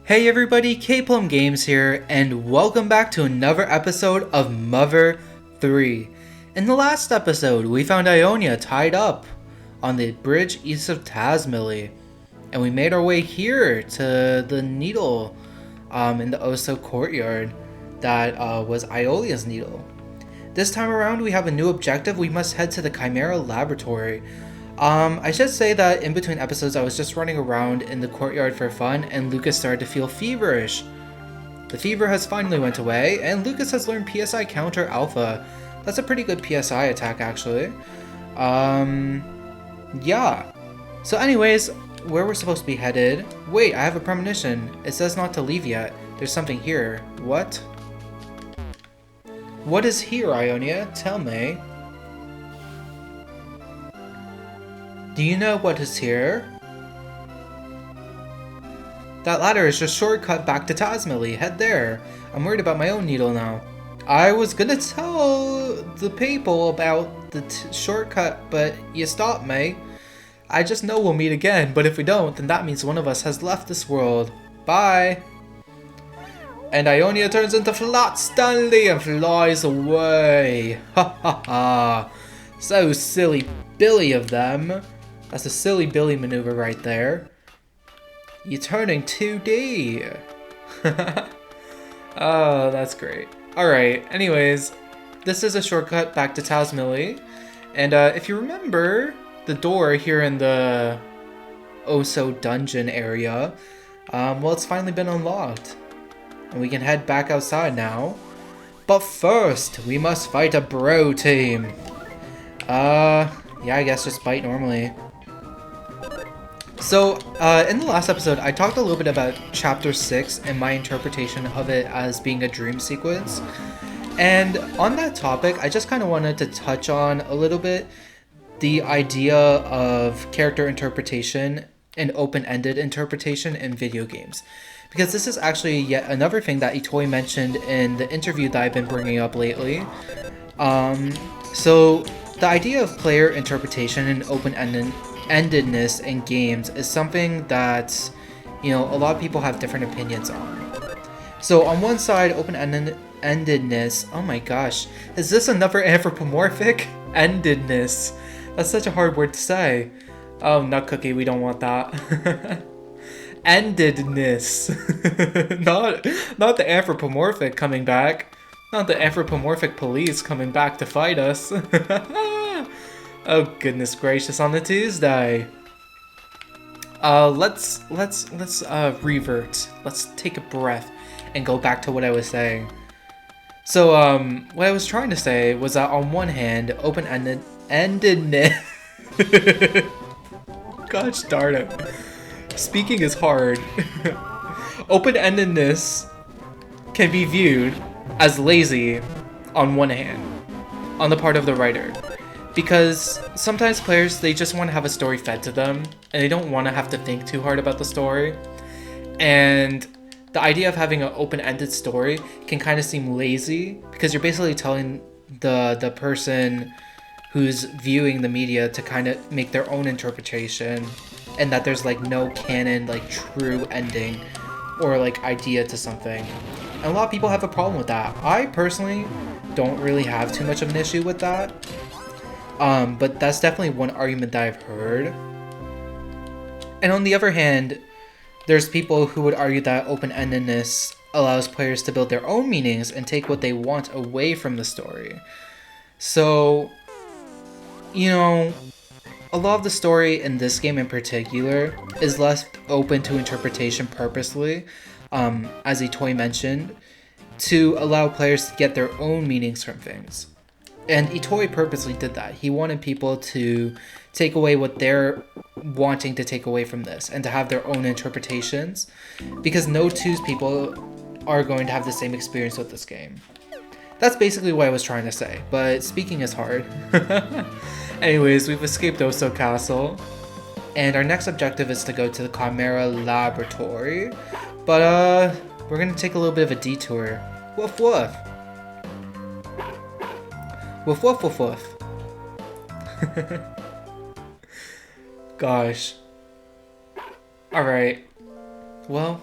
Hey everybody, K-Plum Games here, and welcome back to another episode of Mother 3. In the last episode, we found Ionia tied up on the bridge east of Tazmily, and we made our way here to the needle in the Oso courtyard that was Iolia's needle. This time around, we have a new objective. We must head to the Chimera Laboratory. I should say that in between episodes I was just running around in the courtyard for fun and Lucas started to feel feverish. The fever has finally went away and Lucas has learned PSI Counter Alpha. That's a pretty good PSI attack actually. Yeah. So anyways, where we're supposed to be headed... Wait, I have a premonition. It says not to leave yet. There's something here. What? What is here, Ionia? Tell me. Do you know what is here? That ladder is just shortcut back to Tazmily. Head there. I'm worried about my own needle now. I was gonna tell the people about the shortcut, but you stopped me. I just know we'll meet again, but if we don't, then that means one of us has left this world. Bye. And Ionia turns into Flat Stanley and flies away. Ha ha ha. So silly Billy of them. That's a silly Billy maneuver right there. You're turning 2D. Oh, that's great. Alright, anyways, this is a shortcut back to Tazmily. And if you remember, the door here in the Oso dungeon area, well, it's finally been unlocked. And we can head back outside now. But first, we must fight a bro team. Yeah, I guess just fight normally. So, in the last episode, I talked a little bit about Chapter 6 and my interpretation of it as being a dream sequence. And on that topic, I just kind of wanted to touch on a little bit the idea of character interpretation and open-ended interpretation in video games. Because this is actually yet another thing that Itoi mentioned in the interview that I've been bringing up lately. So, the idea of player interpretation and open-endedness in games is something that, you know, a lot of people have different opinions on. So on one side, open-endedness, oh my gosh, is this another anthropomorphic? Endedness. That's such a hard word to say. Oh, nut cookie, we don't want that. Endedness. not the anthropomorphic coming back. Not the anthropomorphic police coming back to fight us. Oh goodness gracious, on the Tuesday. Let's revert. Let's take a breath and go back to what I was saying. So what I was trying to say was that on one hand, open-endedness. Gosh darn it. Speaking is hard. Open-endedness can be viewed as lazy on one hand, on the part of the writer. Because sometimes players, they just want to have a story fed to them, and they don't want to have to think too hard about the story. And the idea of having an open-ended story can kind of seem lazy, because you're basically telling the person who's viewing the media to kind of make their own interpretation, and that there's like no canon, like true ending, or like idea to something. And a lot of people have a problem with that. I personally don't really have too much of an issue with that. But that's definitely one argument that I've heard. And on the other hand, there's people who would argue that open-endedness allows players to build their own meanings and take what they want away from the story. So, you know, a lot of the story in this game in particular is left open to interpretation purposely, as Itoi mentioned, to allow players to get their own meanings from things. And Itoi purposely did that. He wanted people to take away what they're wanting to take away from this and to have their own interpretations, because no two people are going to have the same experience with this game. That's basically what I was trying to say, but speaking is hard. Anyways, we've escaped Oso Castle, and our next objective is to go to the Chimera Laboratory, but we're gonna take a little bit of a detour. Woof woof! Woof woof woof woof. Gosh. Alright. Well,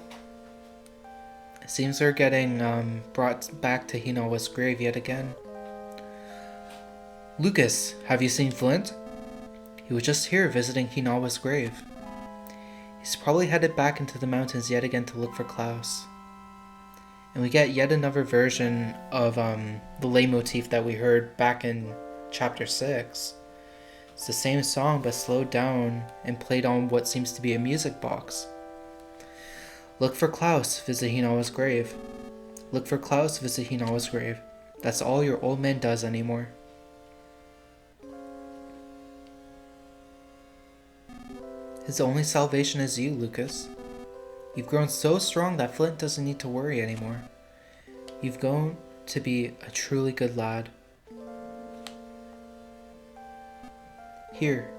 Seems they're getting brought back to Hinawa's grave yet again. Lucas, have you seen Flint? He was just here visiting Hinawa's grave. He's probably headed back into the mountains yet again to look for Klaus. And we get yet another version of the leitmotif that we heard back in Chapter 6. It's the same song but slowed down and played on what seems to be a music box. Look for Klaus, visit Hinawa's grave. Look for Klaus, visit Hinawa's grave. That's all your old man does anymore. His only salvation is you, Lucas. You've grown so strong that Flint doesn't need to worry anymore. You've grown to be a truly good lad. Here.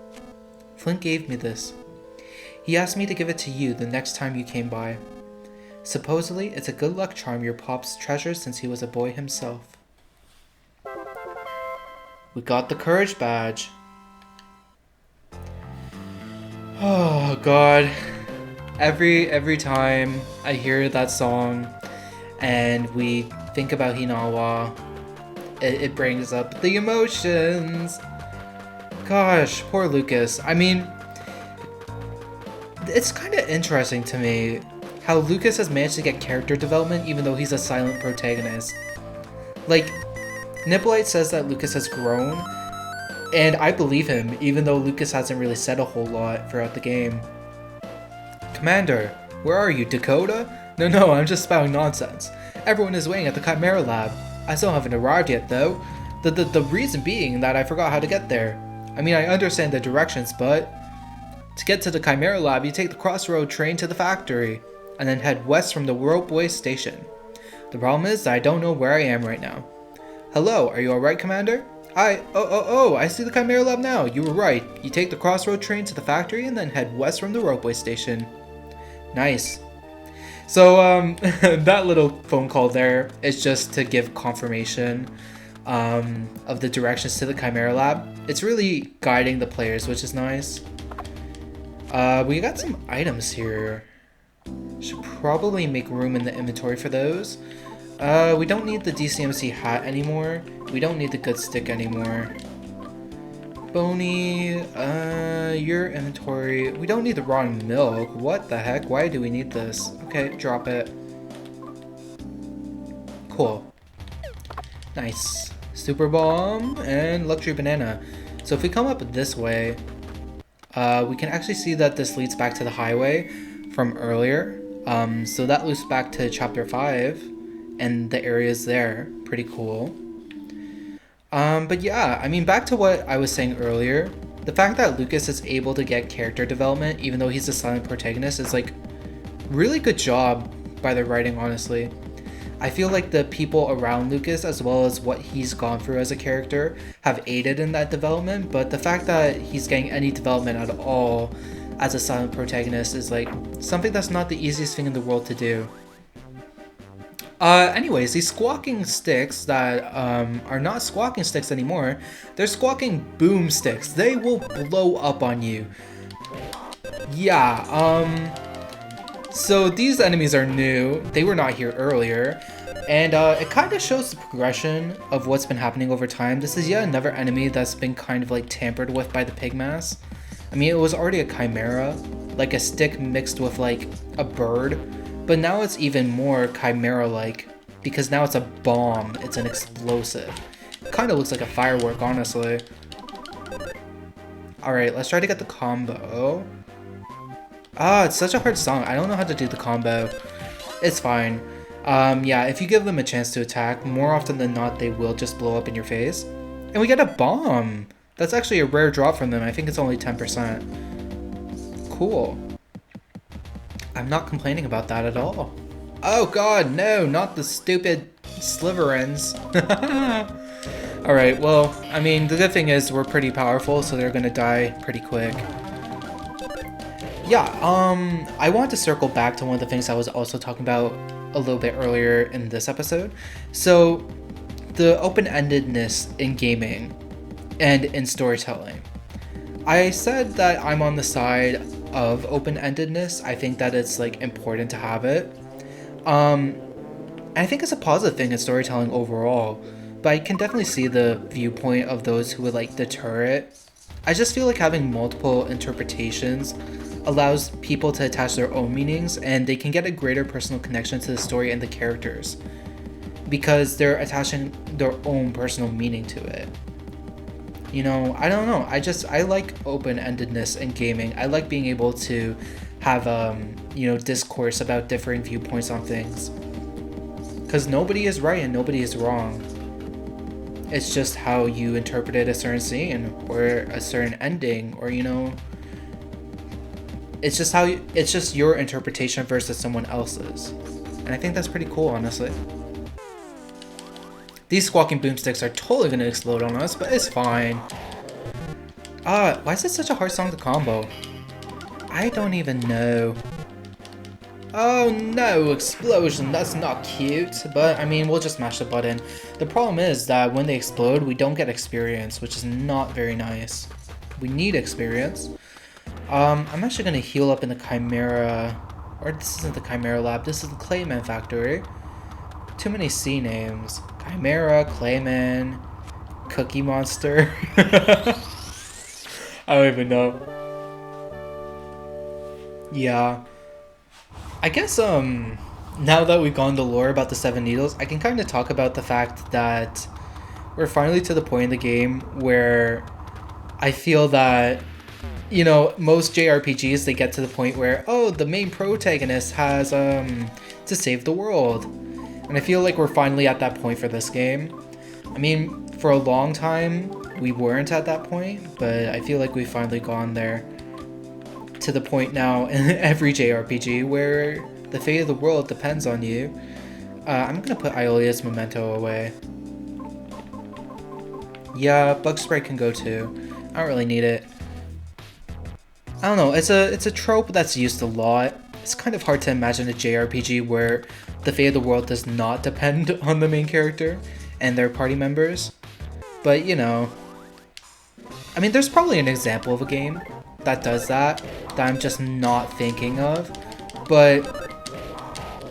Flint gave me this. He asked me to give it to you the next time you came by. Supposedly, it's a good luck charm your pops treasured since he was a boy himself. We got the courage badge. Oh god. Every time I hear that song and we think about Hinawa, it brings up the emotions. Gosh, poor Lucas. I mean, it's kind of interesting to me how Lucas has managed to get character development even though he's a silent protagonist. Like, Nippolite says that Lucas has grown, and I believe him even though Lucas hasn't really said a whole lot throughout the game. Commander, where are you, Dakota? No, I'm just spouting nonsense. Everyone is waiting at the Chimera Lab. I still haven't arrived yet though. The reason being that I forgot how to get there. I mean, I understand the directions, but to get to the Chimera Lab, you take the crossroad train to the factory, and then head west from the Ropeway station. The problem is that I don't know where I am right now. Hello, are you alright, Commander? Oh, I see the Chimera Lab now. You were right. You take the crossroad train to the factory and then head west from the Ropeway station. Nice. So, that little phone call there is just to give confirmation of the directions to the Chimera Lab. It's really guiding the players, which is nice. We got some items here. Should probably make room in the inventory for those. We don't need the DCMC hat anymore. We don't need the good stick anymore. Boney, your inventory. We don't need the raw milk. What the heck? Why do we need this? Okay, drop it. Cool. Nice. Super bomb and luxury banana. So if we come up this way, we can actually see that this leads back to the highway from earlier. So that loops back to chapter 5 and the areas there. Pretty cool. But yeah, I mean, back to what I was saying earlier, the fact that Lucas is able to get character development even though he's a silent protagonist is like really good job by the writing, honestly. I feel like the people around Lucas as well as what he's gone through as a character have aided in that development, but the fact that he's getting any development at all as a silent protagonist is like something that's not the easiest thing in the world to do. Anyways, these squawking sticks that are not squawking sticks anymore, they're squawking boom sticks. They will blow up on you. Yeah, so these enemies are new. They were not here earlier. And it kind of shows the progression of what's been happening over time. This is yet another enemy that's been kind of like tampered with by the pigmass. I mean, it was already a chimera, like a stick mixed with like a bird. But now it's even more chimera-like, because now it's a bomb, it's an explosive. It kind of looks like a firework, honestly. Alright, let's try to get the combo. Ah, it's such a hard song, I don't know how to do the combo. It's fine. Yeah, if you give them a chance to attack, more often than not they will just blow up in your face. And we get a bomb! That's actually a rare drop from them, I think it's only 10%. Cool. I'm not complaining about that at all. Oh god, no, not the stupid Slytherins. Alright, well, I mean, the good thing is we're pretty powerful, so they're gonna die pretty quick. Yeah, I want to circle back to one of the things I was also talking about a little bit earlier in this episode. So, the open-endedness in gaming and in storytelling. I said that I'm on the side of open-endedness. I think that it's like important to have it. And I think it's a positive thing in storytelling overall, but I can definitely see the viewpoint of those who would like deter it. I just feel like having multiple interpretations allows people to attach their own meanings, and they can get a greater personal connection to the story and the characters because they're attaching their own personal meaning to it. You know, I don't know. I like open-endedness in gaming. I like being able to have discourse about differing viewpoints on things. Because nobody is right and nobody is wrong. It's just how you interpreted a certain scene or a certain ending, or it's just your interpretation versus someone else's. And I think that's pretty cool, honestly. These squawking boomsticks are totally gonna explode on us, but it's fine. Why is it such a hard song to combo? I don't even know. Oh no, explosion, that's not cute. But I mean, we'll just mash the button. The problem is that when they explode, we don't get experience, which is not very nice. We need experience. I'm actually gonna heal up in the Chimera, or this isn't the Chimera Lab, this is the Clayman Factory. Too many C names. Chimera, Clayman, Cookie Monster. I don't even know. Yeah. I guess, now that we've gone to lore about the Seven Needles, I can kind of talk about the fact that we're finally to the point in the game where I feel that, most JRPGs, they get to the point where, oh, the main protagonist has, to save the world. And I feel like we're finally at that point for this game. I mean, for a long time, we weren't at that point, but I feel like we've finally gone there. To the point now in every JRPG where the fate of the world depends on you. I'm gonna put Iolia's Memento away. Yeah, Bug Sprite can go too. I don't really need it. I don't know, it's a trope that's used a lot. It's kind of hard to imagine a JRPG where the fate of the world does not depend on the main character and their party members. But I mean, there's probably an example of a game that does that I'm just not thinking of, but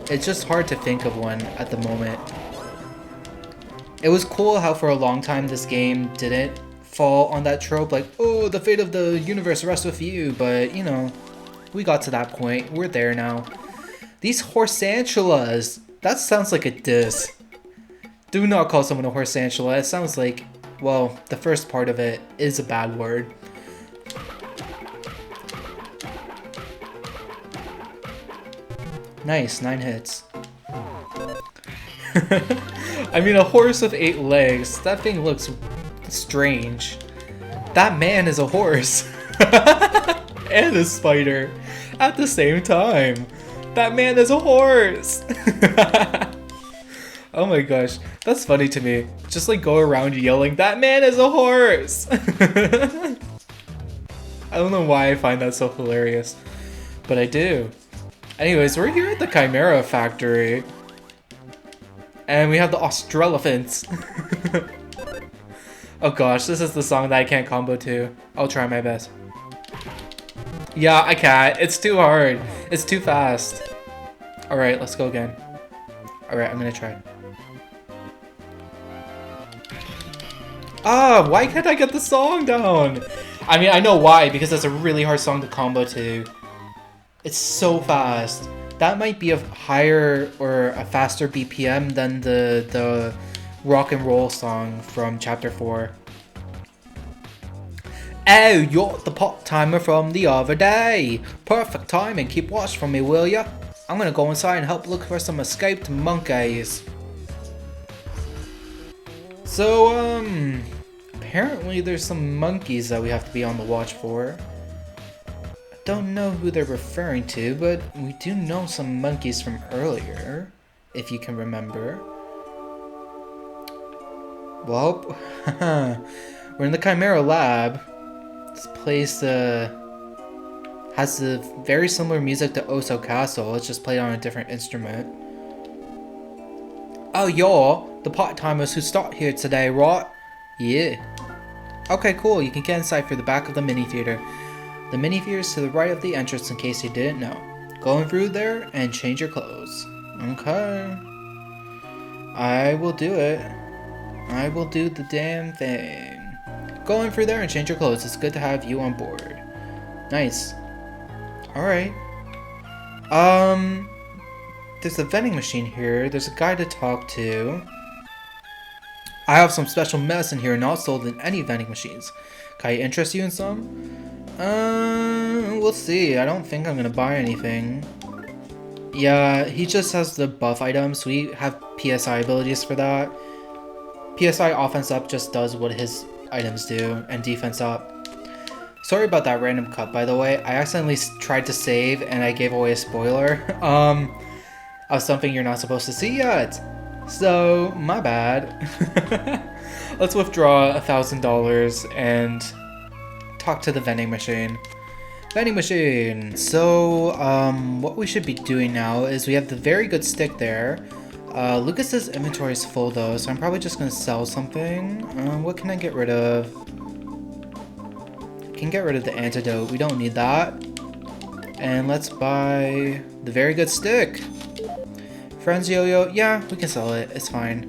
it's just hard to think of one at the moment. It was cool how for a long time this game didn't fall on that trope, like, oh, the fate of the universe rests with you, but we got to that point. We're there now. These horsantulas, that sounds like a diss. Do not call someone a horsantula. It sounds like, well, the first part of it is a bad word. Nice, 9 hits. I mean, a horse with 8 legs. That thing looks strange. That man is a horse. And a spider. At the same time. That man is a horse. Oh my gosh. That's funny to me. Just like go around yelling, that man is a horse. I don't know why I find that so hilarious. But I do. Anyways, we're here at the Chimera Factory. And we have the Australophants. Oh gosh, this is the song that I can't combo to. I'll try my best. Yeah, I can't. It's too hard. It's too fast. Alright, let's go again. Alright, I'm gonna try. Ah, why can't I get the song down? I mean, I know why, because it's a really hard song to combo to. It's so fast. That might be a higher or a faster BPM than the rock and roll song from Chapter 4. Oh, you're the pot timer from the other day. Perfect timing. Keep watch for me, will ya? I'm gonna go inside and help look for some escaped monkeys. So, apparently there's some monkeys that we have to be on the watch for. Don't know who they're referring to, but we do know some monkeys from earlier, if you can remember. Well, we're in the Chimera Lab. This place has the very similar music to Oso Castle. It's just played on a different instrument. Oh, you're the part-timers who start here today, right? Yeah. Okay, cool. You can get inside through the back of the mini-theater. The mini-theater is to the right of the entrance in case you didn't know. Go in through there and change your clothes. Okay. I will do it. I will do the damn thing. Go in through there and change your clothes. It's good to have you on board. Nice. Alright. There's a vending machine here. There's a guy to talk to. I have some special medicine here not sold in any vending machines. Can I interest you in some? We'll see. I don't think I'm gonna buy anything. Yeah, he just has the buff items. We have PSI abilities for that. PSI offense up just does what his items do, and defense up. Sorry about that random cut, by the way. I accidentally tried to save and I gave away a spoiler of something you're not supposed to see yet. So, my bad. Let's withdraw $1,000 and talk to the vending machine. Vending machine. So, what we should be doing now is we have the very good stick there. Lucas's inventory is full though, so I'm probably just gonna sell something. What can I get rid of? I can get rid of the antidote. We don't need that. And let's buy the very good stick. Friends yo-yo. Yeah, we can sell it. It's fine.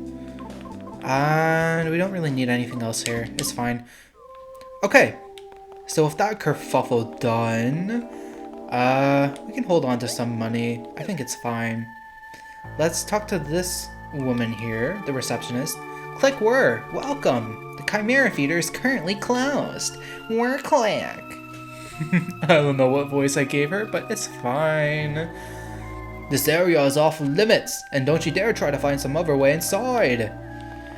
And we don't really need anything else here. It's fine. Okay. So with that kerfuffle done, we can hold on to some money. I think it's fine. Let's talk to this woman here, the receptionist. Click word. Welcome. The Chimera Feeder is currently closed. We're click. I don't know what voice I gave her, but it's fine. This area is off limits, and don't you dare try to find some other way inside.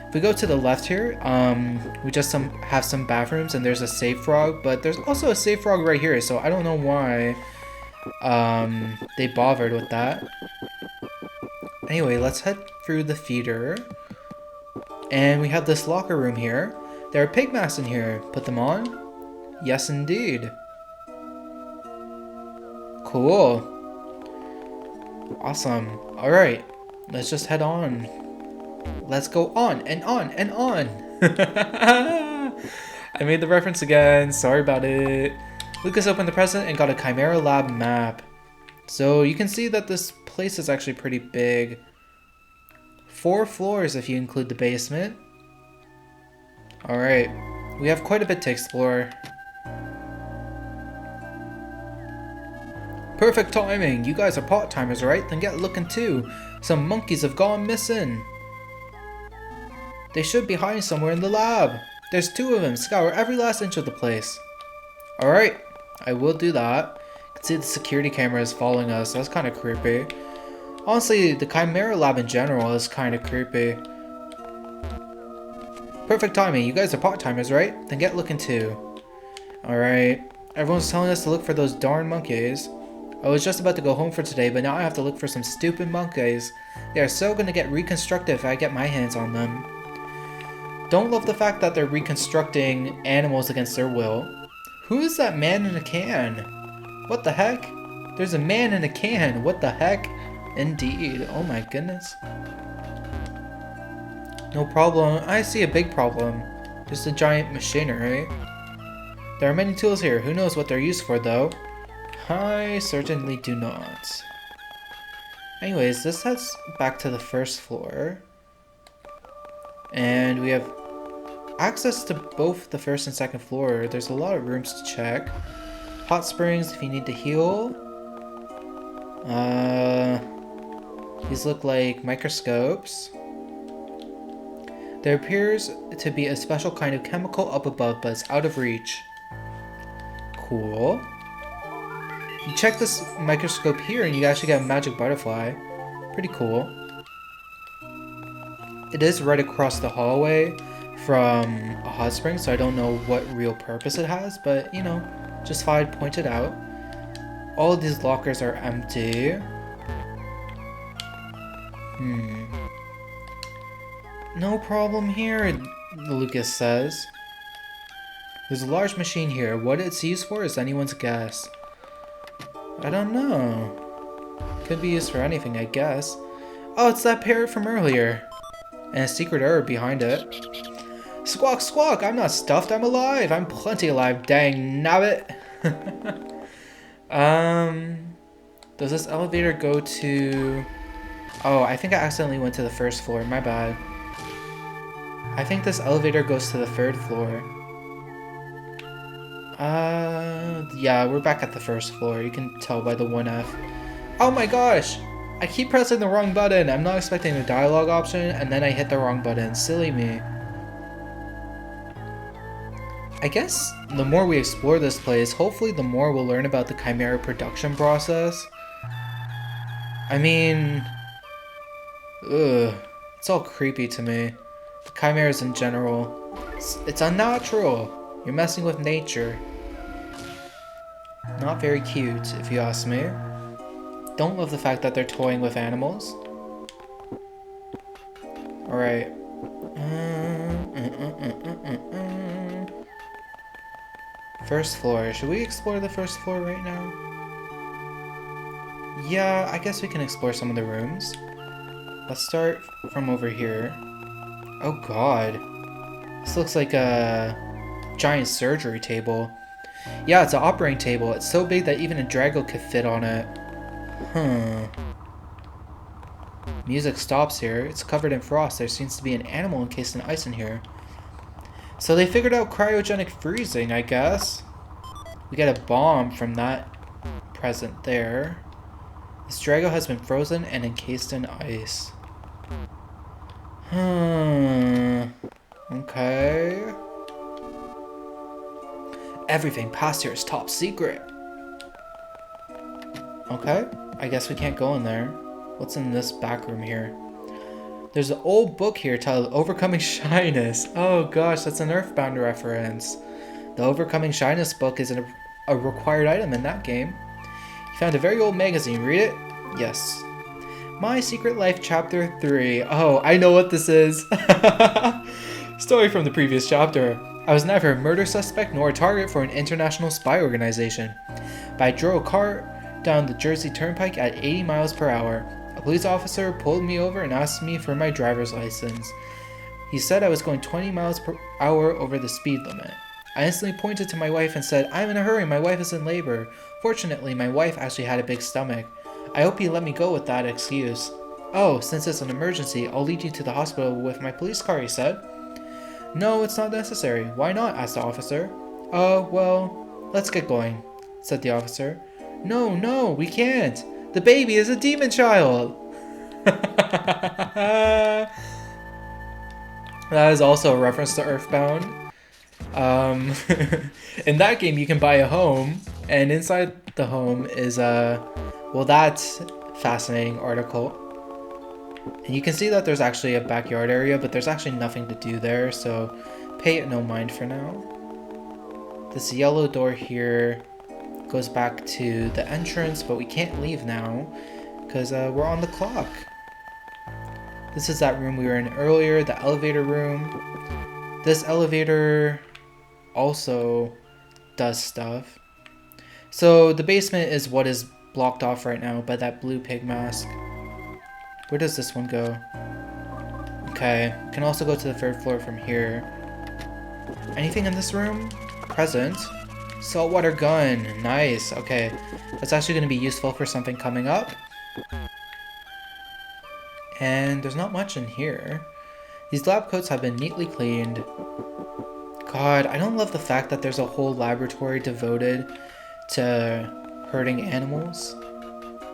If we go to the left here, we just have some bathrooms, and there's a safe frog, but there's also a safe frog right here, so I don't know why they bothered with that. Anyway, let's head through the feeder. And we have this locker room here. There are pig masks in here. Put them on? Yes, indeed. Cool. Awesome. Alright. Let's just head on. Let's go on and on and on. I made the reference again. Sorry about it. Lucas opened the present and got a Chimera Lab map. So you can see that this place is actually pretty big. 4 floors if you include the basement. Alright, we have quite a bit to explore. Perfect timing! You guys are part-timers, right? Then get looking too. Some monkeys have gone missing. They should be hiding somewhere in the lab. There's 2 of them. Scour every last inch of the place. Alright, I will do that. You can see the security camera is following us. That's kind of creepy. Honestly, the Chimera Lab in general is kind of creepy. Perfect timing. You guys are part-timers, right? Then get looking too. Alright. Everyone's telling us to look for those darn monkeys. I was just about to go home for today, but now I have to look for some stupid monkeys. They are so gonna get reconstructed if I get my hands on them. Don't love the fact that they're reconstructing animals against their will. Who is that man in a can? What the heck? There's a man in a can. What the heck? Indeed. Oh my goodness. No problem. I see a big problem. Just a giant machinery. There are many tools here. Who knows what they're used for though? I certainly do not. Anyways, this heads back to the first floor. And we have access to both the first and second floor. There's a lot of rooms to check. Hot springs if you need to heal. These look like microscopes. There appears to be a special kind of chemical up above, but it's out of reach. Cool. You check this microscope here and you actually get a magic butterfly. Pretty cool. It is right across the hallway from a hot spring, so I don't know what real purpose it has, but you know, just thought I'd point it out. All of these lockers are empty. No problem here, Lucas says. There's a large machine here. What it's used for is anyone's guess. I don't know. Could be used for anything, I guess. Oh, it's that parrot from earlier. And a secret herb behind it. Squawk, squawk! I'm not stuffed, I'm alive! I'm plenty alive, dang nabbit! Does this elevator go to Oh, I think I accidentally went to the first floor. My bad. I think this elevator goes to the third floor. Yeah, we're back at the first floor. You can tell by the 1F. Oh my gosh! I keep pressing the wrong button. I'm not expecting a dialogue option, and then I hit the wrong button. Silly me. I guess the more we explore this place, hopefully the more we'll learn about the Chimera production process. I mean... Ugh. It's all creepy to me. The chimeras in general. It's unnatural. You're messing with nature. Not very cute, if you ask me. Don't love the fact that they're toying with animals. Alright. First floor. Should we explore the first floor right now? Yeah, I guess we can explore some of the rooms. Let's start from over here. Oh god. This looks like a giant surgery table. Yeah, it's an operating table. It's so big that even a Drago could fit on it. Music stops here. It's covered in frost. There seems to be an animal encased in ice in here. So they figured out cryogenic freezing, I guess. We get a bomb from that present there. This Drago has been frozen and encased in ice. Okay. Everything past here is top secret. Okay, I guess we can't go in there. What's in this back room here? There's an old book here titled Overcoming Shyness. Oh gosh, that's an Earthbound reference. The Overcoming Shyness book is a required item in that game. You found a very old magazine. Read it? Yes. My Secret Life Chapter 3. Oh, I know what this is. Story from the previous chapter. I was neither a murder suspect nor a target for an international spy organization. But I drove a car down the Jersey Turnpike at 80 miles per hour. A police officer pulled me over and asked me for my driver's license. He said I was going 20 miles per hour over the speed limit. I instantly pointed to my wife and said, "I'm in a hurry, my wife is in labor." Fortunately, my wife actually had a big stomach. I hope you let me go with that excuse. "Oh, since it's an emergency, I'll lead you to the hospital with my police car," he said. "No, it's not necessary." "Why not?" asked the officer. Well, let's get going," said the officer. No, we can't. The baby is a demon child." That is also a reference to Earthbound. In that game, you can buy a home, and inside the home is well, that's fascinating article. And you can see that there's actually a backyard area, but there's actually nothing to do there, so pay it no mind for now. This yellow door here goes back to the entrance, but we can't leave now because we're on the clock. This is that room we were in earlier, the elevator room. This elevator also does stuff. So the basement is what is blocked off right now by that blue pig mask. Where does this one go? Okay, we can also go to the third floor from here. Anything in this room? Present. Saltwater gun. Nice. Okay, that's actually going to be useful for something coming up. And there's not much in here. These lab coats have been neatly cleaned. God, I don't love the fact that there's a whole laboratory devoted to hurting animals.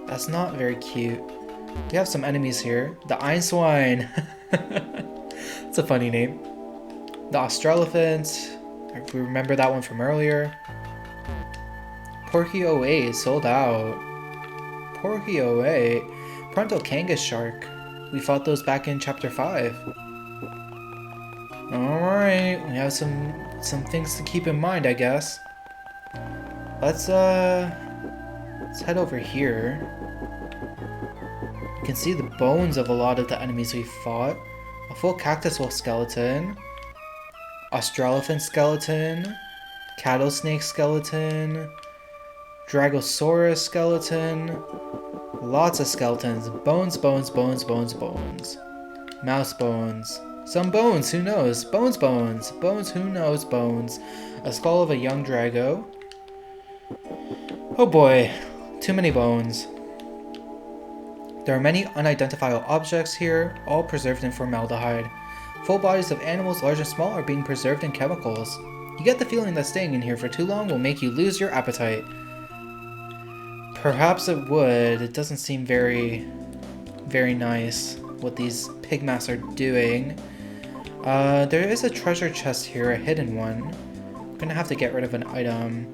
That's not very cute. We have some enemies here. The Einswine. It's a funny name. The Australophant. We remember that one from earlier. Porky 08 sold out. Porky 08. Frontal Kangas shark. We fought those back in chapter 5. Alright, we have some things to keep in mind, I guess. Let's head over here. You can see the bones of a lot of the enemies we fought. A full cactus wolf skeleton. Australophant skeleton. Cattle snake skeleton. Dragosaurus skeleton. Lots of skeletons. Bones. Mouse bones. Some bones, who knows? Bones. Bones, who knows? Bones. A skull of a young Drago. Oh boy. Too many bones. There are many unidentifiable objects here, all preserved in formaldehyde. Full bodies of animals large and small are being preserved in chemicals. You get the feeling that staying in here for too long will make you lose your appetite. Perhaps it would. It doesn't seem very nice what these pigmas are doing. There is a treasure chest here, a hidden one. I'm gonna have to get rid of an item.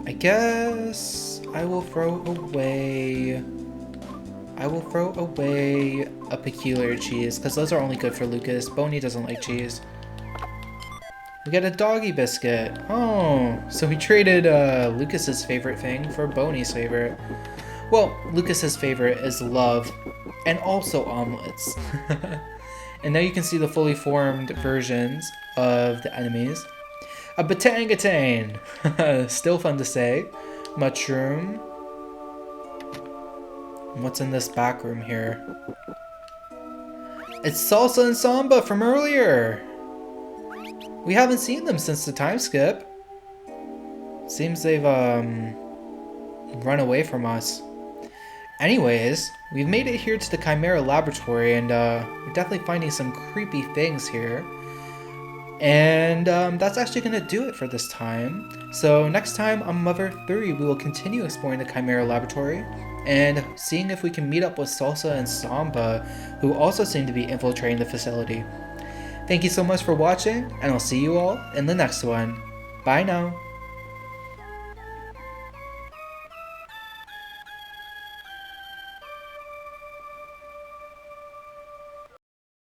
I guess I will throw away a peculiar cheese, because those are only good for Lucas. Boney doesn't like cheese. We get a doggy biscuit. Oh, so we traded Lucas's favorite thing for Boney's favorite. Well, Lucas's favorite is love, and also omelets. And now you can see the fully formed versions of the enemies. A batangatane! Still fun to say. Mushroom. What's in this back room here? It's Salsa and Samba from earlier! We haven't seen them since the time skip. Seems they've run away from us. Anyways, we've made it here to the Chimera Laboratory, and we're definitely finding some creepy things here. And that's actually going to do it for this time. So next time on Mother 3, we will continue exploring the Chimera Laboratory and seeing if we can meet up with Salsa and Samba, who also seem to be infiltrating the facility. Thank you so much for watching, and I'll see you all in the next one. Bye now.